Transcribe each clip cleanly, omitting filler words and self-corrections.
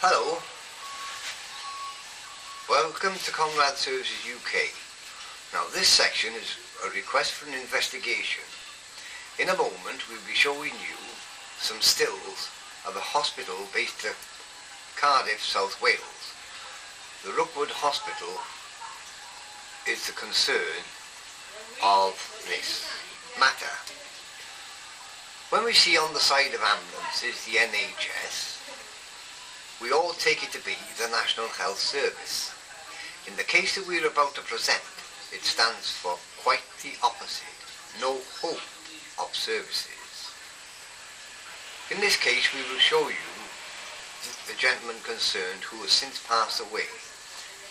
Hello, welcome to Conrad Services UK. Now this section is a request for an investigation. In a moment we'll be showing you some stills of a hospital based at Cardiff, South Wales. The Rookwood Hospital is the concern of this matter. When we see on the side of ambulances the NHS, we all take it to be the National Health Service. In the case that we're about to present, it stands for quite the opposite, no hope of services. In this case we will show you the gentleman concerned who has since passed away.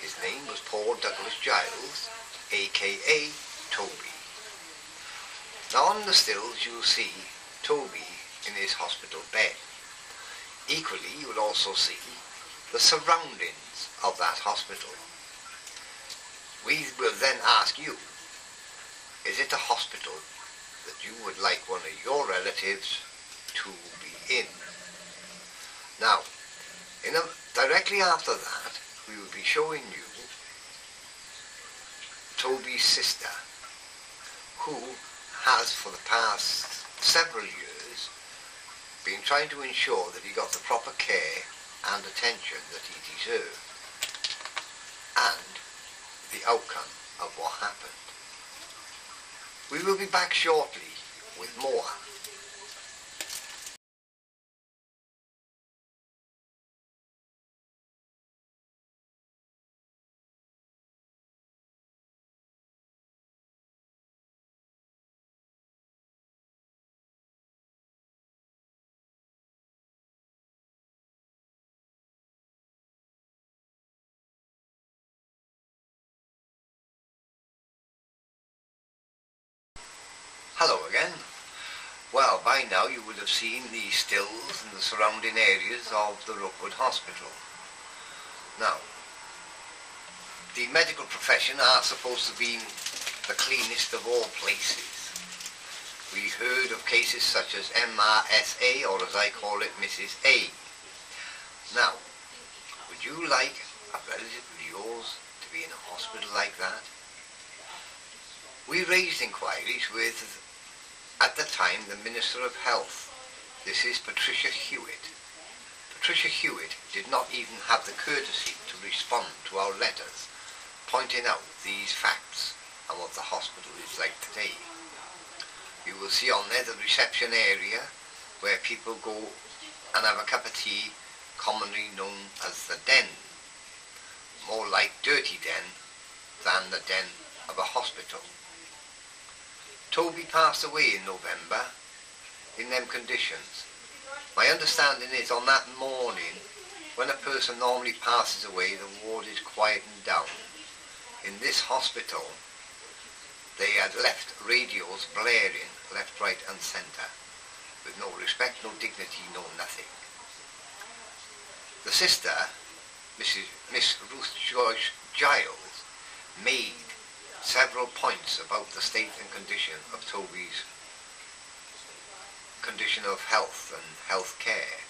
His name was Paul Douglas Giles, aka Toby. Now on the stills you will see Toby in his hospital bed. Equally, you will also see the surroundings of that hospital. We will then ask you, is it a hospital that you would like one of your relatives to be in? Now, directly after that, we will be showing you Toby's sister, who has for the past several years been trying to ensure that he got the proper care and attention that he deserved, and the outcome of what happened. We will be back shortly with more. Hello again. Well, by now you would have seen the stills and the surrounding areas of the Rookwood Hospital. Now, the medical profession are supposed to be the cleanest of all places. We heard of cases such as MRSA, or as I call it, Mrs. A. Now, would you like a relative of yours to be in a hospital like that? We raised inquiries with, at the time, the Minister of Health. This is Patricia Hewitt. Patricia Hewitt did not even have the courtesy to respond to our letters, pointing out these facts and what the hospital is like today. You will see on there the reception area where people go and have a cup of tea, commonly known as the den. More like dirty den than the den of a hospital. Toby passed away in November in them conditions. My understanding is on that morning, when a person normally passes away, the ward is quietened down. In this hospital, they had left radios blaring left, right and centre, with no respect, no dignity, no nothing. The sister, Miss Ruth Giles, made several points about the state and condition of Toby's condition of health and health care.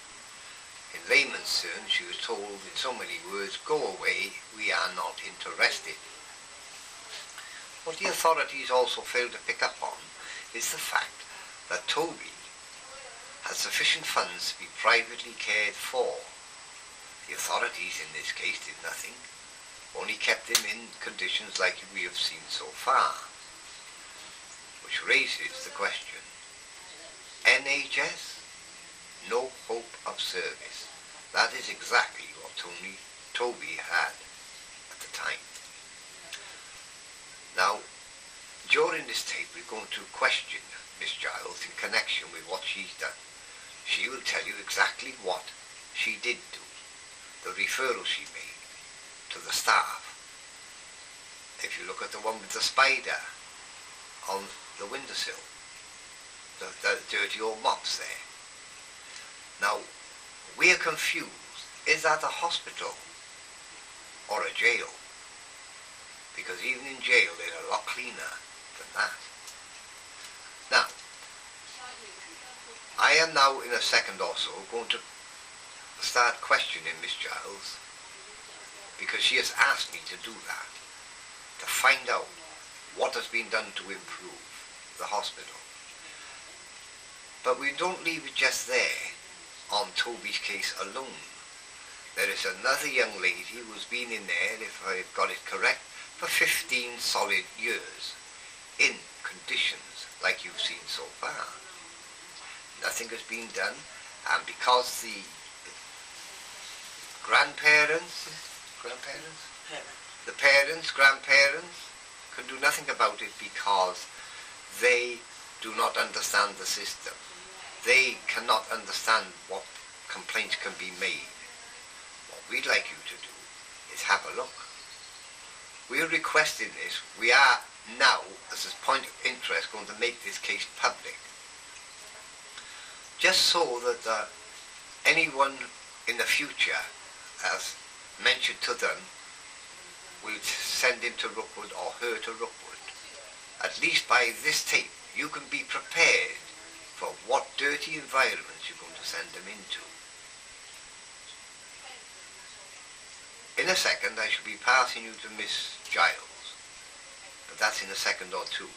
In layman's terms, she was told in so many words, go away, we are not interested. What the authorities also failed to pick up on is the fact that Toby has sufficient funds to be privately cared for. The authorities in this case did nothing. Only kept him in conditions like we have seen so far. Which raises the question, NHS, no hope of service. That is exactly what Toby had at the time. Now, during this tape we're going to question Miss Giles in connection with what she's done. She will tell you exactly what she did do, the referral she made to the staff. If you look at the one with the spider on the windowsill, the dirty old mops there. Now, we're confused. Is that a hospital or a jail? Because even in jail they're a lot cleaner than that. Now, I am now in a second or so going to start questioning Miss Giles, because she has asked me to do that, to find out what has been done to improve the hospital. But we don't leave it just there on Toby's case alone. There is another young lady who's been in there, if I've got it correct, for 15 solid years, in conditions like you've seen so far. Nothing has been done, and because the grandparents, grandparents can do nothing about it because they do not understand the system. They cannot understand what complaints can be made. What we'd like you to do is have a look. We're requesting this. We are now, as a point of interest, going to make this case public. Just so that anyone in the future, as mentioned to them, will send him to Rookwood or her to Rookwood. At least by this tape, you can be prepared for what dirty environments you're going to send them into. In a second, I shall be passing you to Miss Giles, but that's in a second or two.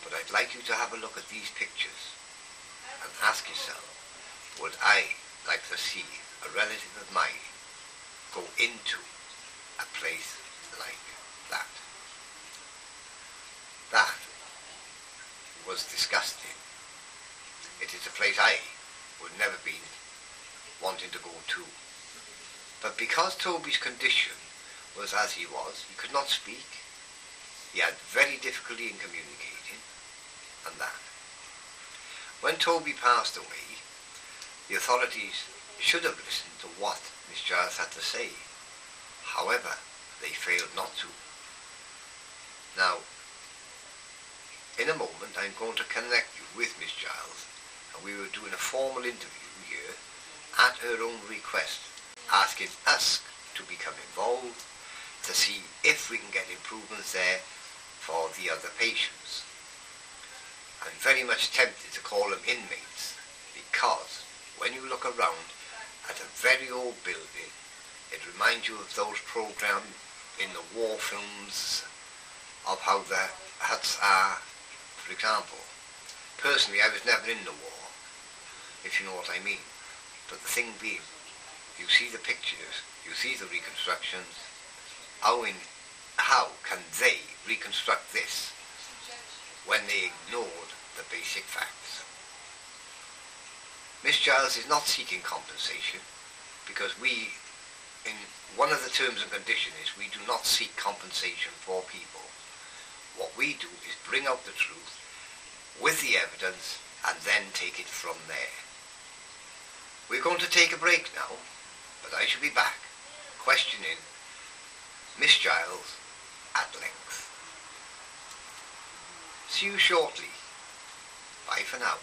But I'd like you to have a look at these pictures and ask yourself, would I like to see a relative of mine go into a place like that? That was disgusting. It is a place I would never be wanting to go to. But because Toby's condition was as he was, he could not speak, he had very difficulty in communicating, and that. When Toby passed away, the authorities should have listened to what Miss Giles had to say. However, they failed not to. Now, in a moment, I'm going to connect you with Miss Giles, and we were doing a formal interview here at her own request, asking us to become involved to see if we can get improvements there for the other patients. I'm very much tempted to call them inmates, because when you look around at a very old building, it reminds you of those programs in the war films of how the huts are, for example. Personally, I was never in the war, if you know what I mean. But the thing being, you see the pictures, you see the reconstructions. How can they reconstruct this when they ignored the basic facts? Miss Giles is not seeking compensation, because we, in one of the terms and conditions, is we do not seek compensation for people. What we do is bring out the truth with the evidence and then take it from there. We're going to take a break now, but I shall be back questioning Miss Giles at length. See you shortly. Bye for now.